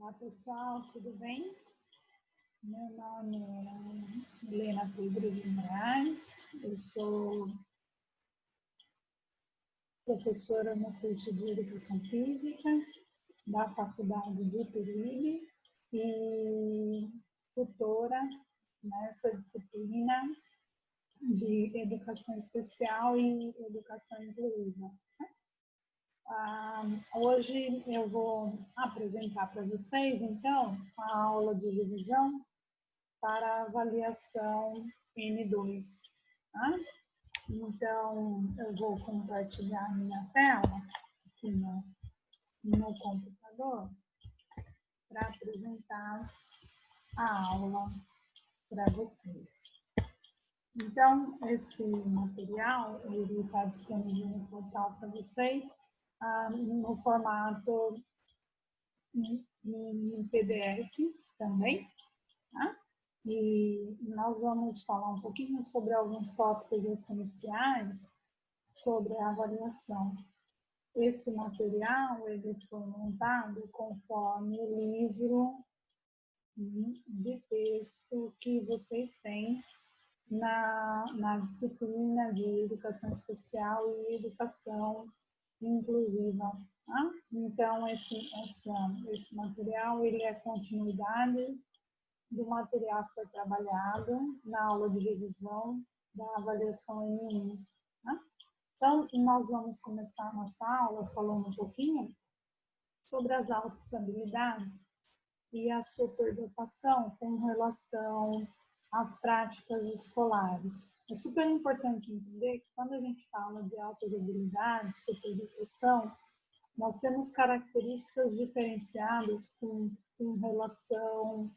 Olá pessoal, tudo bem? Meu nome é Helena Pedro de Moraes, eu sou professora no curso de Educação Física da Faculdade de Peruíbe e tutora nessa disciplina de Educação Especial e Educação Inclusiva. Hoje eu vou apresentar para vocês, então, a aula de revisão para avaliação N2. Tá? Então, eu vou compartilhar minha tela aqui no computador para apresentar a aula para vocês. Então, esse material ele está disponível no portal para vocês no formato em PDF também, tá? E nós vamos falar um pouquinho sobre alguns tópicos essenciais sobre a avaliação. Esse material ele foi montado conforme o livro de texto que vocês têm na disciplina de Educação Especial e Educação Inclusiva. Tá? Então, esse material ele é continuidade do material que foi trabalhado na aula de revisão da avaliação N1. Tá? Então, nós vamos começar a nossa aula falando um pouquinho sobre as altas habilidades e a superdotação com relação às práticas escolares. É super importante entender que quando a gente fala de altas habilidades, superdotação, nós temos características diferenciadas com relação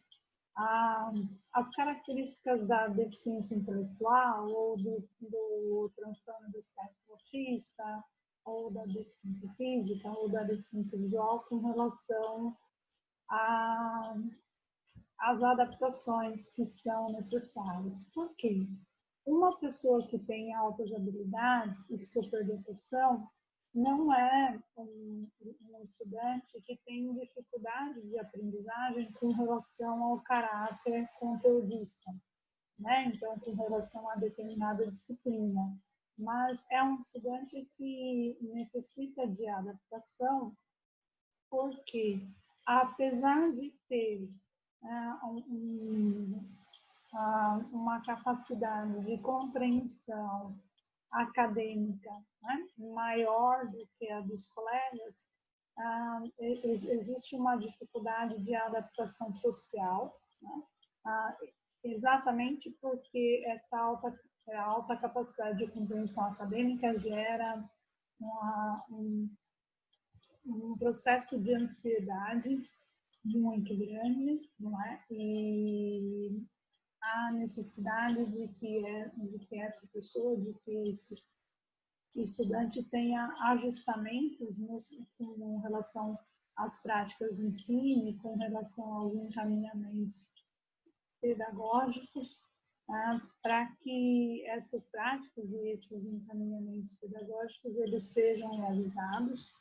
às características da deficiência intelectual ou do transtorno do espectro autista ou da deficiência física ou da deficiência visual com relação às adaptações que são necessárias. Por quê? Uma pessoa que tem altas habilidades e superdotação não é um estudante que tem dificuldade de aprendizagem com relação ao caráter conteudista, né? Então, com relação a determinada disciplina. Mas é um estudante que necessita de adaptação porque, apesar de ter uma capacidade de compreensão acadêmica, né, maior do que a dos colegas, existe uma dificuldade de adaptação social, né, exatamente porque essa alta capacidade de compreensão acadêmica gera um processo de ansiedade muito grande, não é? E a necessidade de que essa pessoa, de que esse estudante tenha ajustamentos com relação às práticas de ensino e com relação aos encaminhamentos pedagógicos, para que essas práticas e esses encaminhamentos pedagógicos eles sejam realizados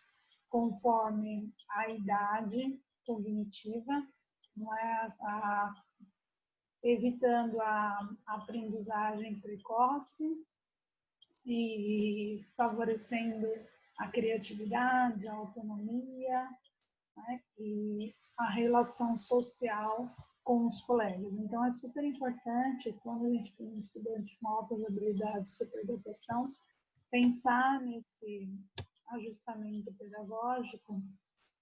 conforme a idade cognitiva, não é? Evitando a aprendizagem precoce e favorecendo a criatividade, a autonomia, né? E a relação social com os colegas. Então, é super importante, quando a gente tem um estudante com altas habilidades de superdotação, pensar nesse ajustamento pedagógico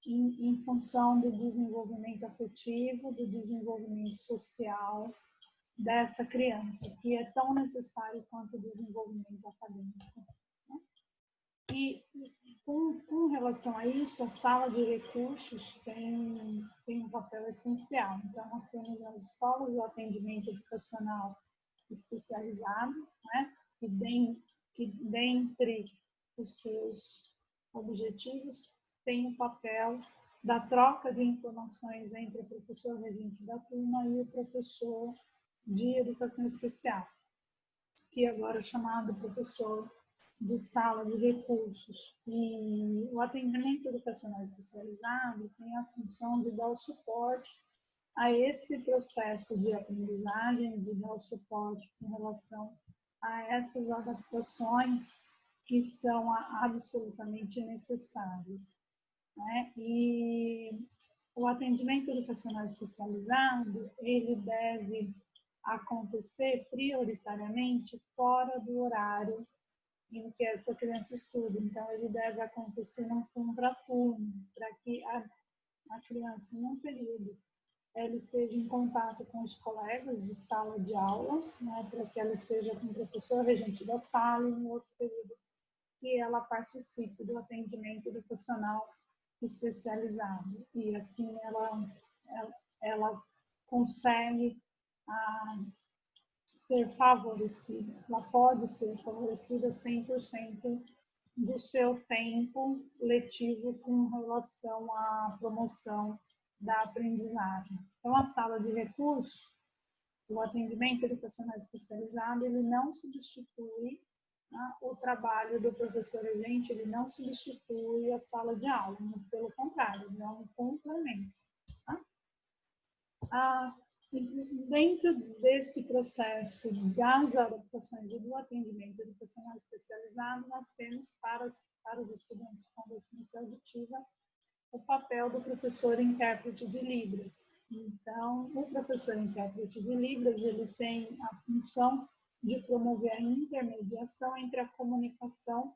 em função do desenvolvimento afetivo, do desenvolvimento social dessa criança, que é tão necessário quanto o desenvolvimento acadêmico. Né? E com relação a isso, a sala de recursos tem um papel essencial. Então, nós temos nas escolas o atendimento educacional especializado, né? que dentre os seus objetivos tem o papel da troca de informações entre o professor regente da turma e o professor de educação especial, que agora é chamado professor de sala de recursos e o atendimento educacional especializado tem a função de dar o suporte a esse processo de aprendizagem, de dar o suporte em relação a essas adaptações que são absolutamente necessárias, né? E o atendimento educacional especializado, ele deve acontecer prioritariamente fora do horário em que essa criança estuda. Então, ele deve acontecer num contraturno, para que a criança, num período, ela esteja em contato com os colegas de sala de aula, né, para que ela esteja com o professor regente da sala, e no outro período que ela participe do atendimento educacional especializado. E assim ela consegue ser favorecida, ela pode ser favorecida 100% do seu tempo letivo com relação à promoção da aprendizagem. Então, a sala de recursos, o atendimento educacional especializado, ele não substitui o trabalho do professor regente, ele não substitui a sala de aula, pelo contrário, ele é um complemento. Tá? Dentro desse processo das adaptações e do atendimento educacional especializado, nós temos para os estudantes com deficiência auditiva o papel do professor intérprete de Libras. Então, o professor intérprete de Libras, ele tem a função de promover a intermediação entre a comunicação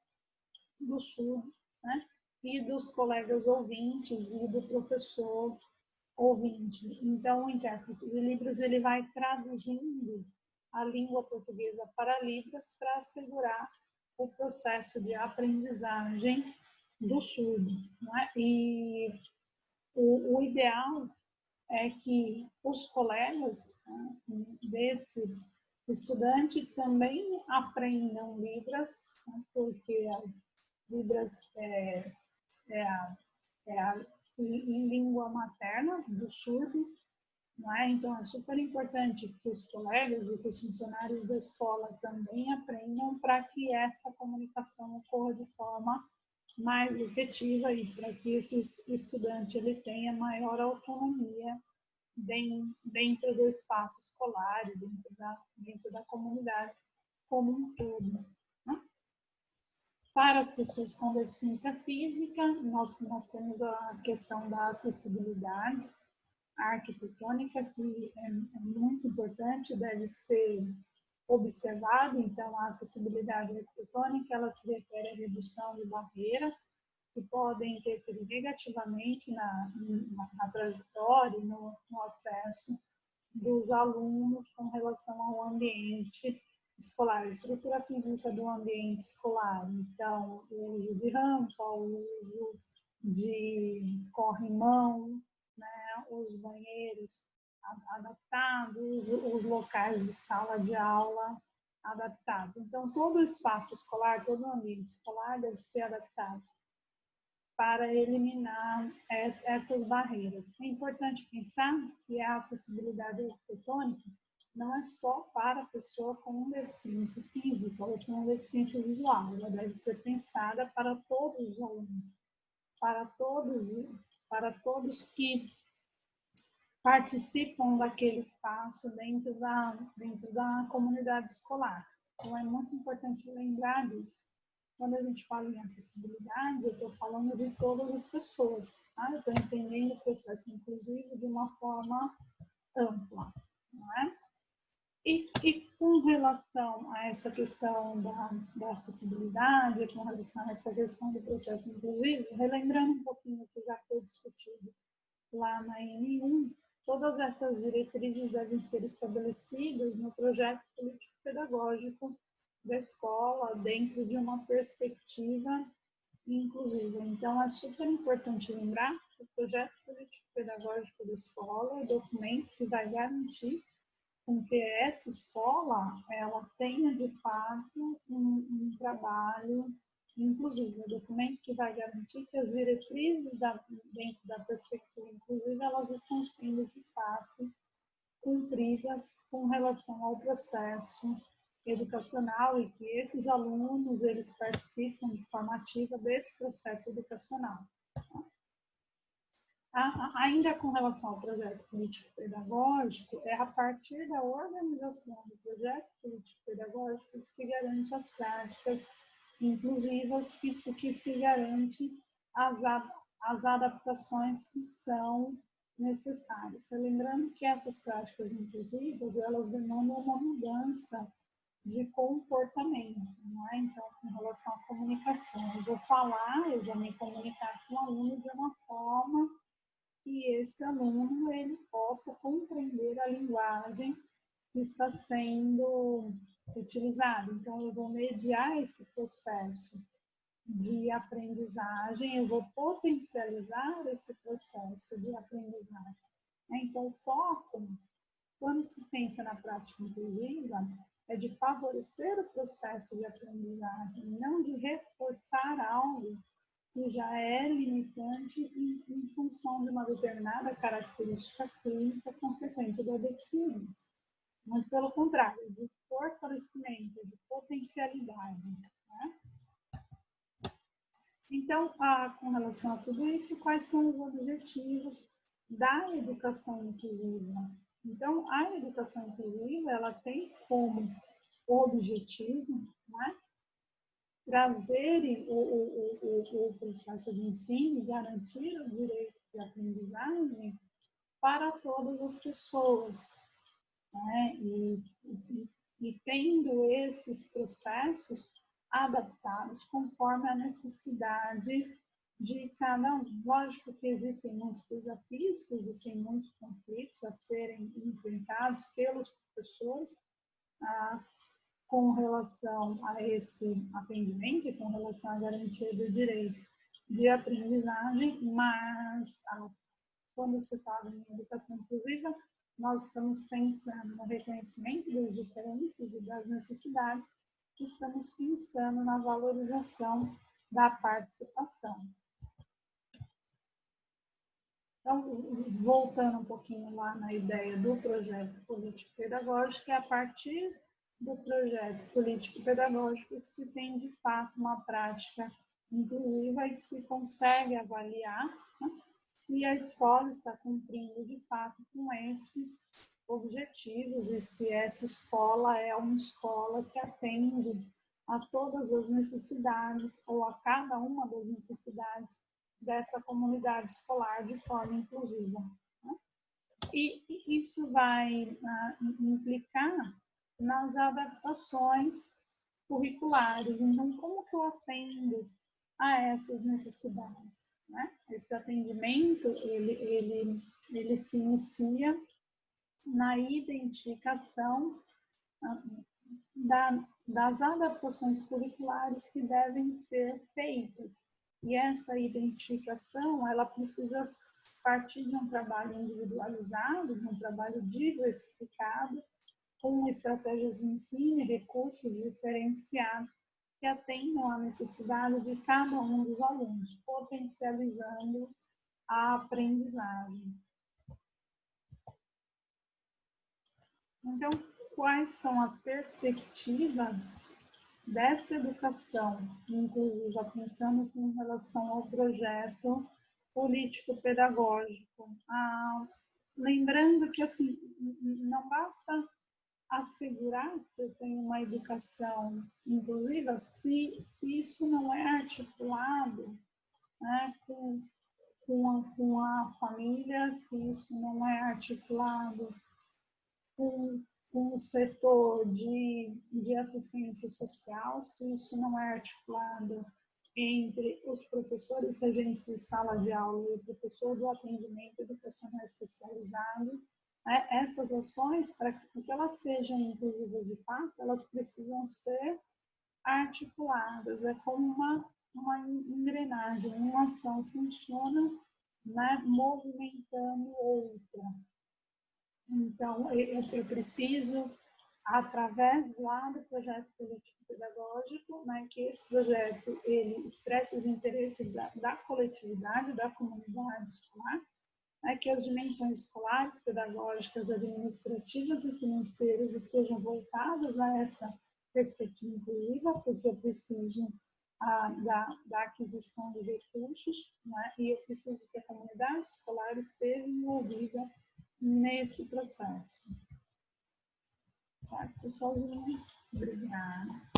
do surdo, né, e dos colegas ouvintes e do professor ouvinte. Então, o intérprete de Libras, ele vai traduzindo a língua portuguesa para Libras para assegurar o processo de aprendizagem do surdo, né? E o ideal é que os colegas, né, desse estudante também aprendam Libras, né, porque a Libras é em língua materna do surdo, não é? Então é super importante que os colegas e que os funcionários da escola também aprendam para que essa comunicação ocorra de forma mais efetiva e para que esse estudante ele tenha maior autonomia dentro do espaço escolar e dentro da comunidade como um todo. Né? Para as pessoas com deficiência física, nós temos a questão da acessibilidade arquitetônica, que é muito importante, deve ser observado. Então, a acessibilidade arquitetônica, ela se refere à redução de barreiras que podem interferir negativamente na trajetória e no acesso dos alunos com relação ao ambiente escolar, estrutura física do ambiente escolar. Então, o uso de rampa, o uso de corrimão, né, os banheiros adaptados, os locais de sala de aula adaptados. Então, todo o espaço escolar, todo o ambiente escolar deve ser adaptado para eliminar essas barreiras. É importante pensar que a acessibilidade arquitetônica não é só para a pessoa com deficiência física ou com deficiência visual, ela deve ser pensada para todos os alunos, para todos que participam daquele espaço dentro da comunidade escolar. Então, é muito importante lembrar disso. Quando a gente fala em acessibilidade, eu estou falando de todas as pessoas. Tá? Eu estou entendendo o processo inclusivo de uma forma ampla. Não é? E com relação a essa questão da acessibilidade, com relação a essa questão do processo inclusivo, relembrando um pouquinho o que já foi discutido lá na N1, todas essas diretrizes devem ser estabelecidas no projeto político-pedagógico da escola, dentro de uma perspectiva inclusiva. Então, é super importante lembrar que o projeto político-pedagógico da escola é o documento que vai garantir com que essa escola ela tenha, de fato, um trabalho inclusivo, um documento que vai garantir que as diretrizes dentro da perspectiva inclusiva, elas estão sendo, de fato, cumpridas com relação ao processo educacional e que esses alunos eles participam de forma ativa desse processo educacional. Ainda com relação ao projeto político-pedagógico, é a partir da organização do projeto político-pedagógico que se garante as práticas inclusivas, que se garante as adaptações que são necessárias. Lembrando que essas práticas inclusivas, elas demandam uma mudança de comportamento, não é? Então, com relação à comunicação, eu vou me comunicar com o aluno de uma forma que esse aluno ele possa compreender a linguagem que está sendo utilizada. Então, eu vou mediar esse processo de aprendizagem, eu vou potencializar esse processo de aprendizagem. Então, o foco, quando se pensa na prática inclusiva, é de favorecer o processo de aprendizagem, não de reforçar algo que já é limitante em função de uma determinada característica clínica consequente da deficiência. Muito pelo contrário, de fortalecimento, de potencialidade. Né? Então, com relação a tudo isso, quais são os objetivos da educação inclusiva? Então, a educação inclusiva, ela tem como objetivo, né, trazer o processo de ensino e garantir o direito de aprendizagem para todas as pessoas. Né? E tendo esses processos adaptados conforme a necessidade de cada um. Lógico que existem muitos desafios, que existem muitos conflitos a serem enfrentados pelos professores, com relação a esse atendimento e com relação à garantia do direito de aprendizagem, mas quando se fala em educação inclusiva, nós estamos pensando no reconhecimento das diferenças e das necessidades, estamos pensando na valorização da participação. Então, voltando um pouquinho lá na ideia do projeto político-pedagógico, é a partir do projeto político-pedagógico que se tem, de fato, uma prática inclusiva e que se consegue avaliar, né, se a escola está cumprindo, de fato, com esses objetivos e se essa escola é uma escola que atende a todas as necessidades ou a cada uma das necessidades dessa comunidade escolar de forma inclusiva. Né? E isso vai implicar nas adaptações curriculares. Então, como que eu atendo a essas necessidades? Né? Esse atendimento, ele se inicia na identificação das adaptações curriculares que devem ser feitas. E essa identificação, ela precisa partir de um trabalho individualizado, de um trabalho diversificado, com estratégias de ensino e recursos diferenciados que atendam à necessidade de cada um dos alunos, potencializando a aprendizagem. Então, quais são as perspectivas dessa educação inclusiva, pensando com relação ao projeto político-pedagógico? Lembrando que, assim, não basta assegurar que eu tenho uma educação inclusiva se isso não é articulado, né, com a família, se isso não é articulado com o setor de assistência social, se isso não é articulado entre os professores regentes de sala de aula e o professor do atendimento educacional especializado. Essas ações, para que elas sejam inclusivas de fato, elas precisam ser articuladas. É como uma engrenagem, uma ação funciona, né, movimentando outra. Então, eu preciso, através lá do projeto político-pedagógico, né, que esse projeto ele expresse os interesses da coletividade, da comunidade escolar, que as dimensões escolares, pedagógicas, administrativas e financeiras estejam voltadas a essa perspectiva inclusiva, porque eu preciso da aquisição de recursos, né? E eu preciso que a comunidade escolar esteja envolvida nesse processo. Certo, pessoalzinho? Obrigada.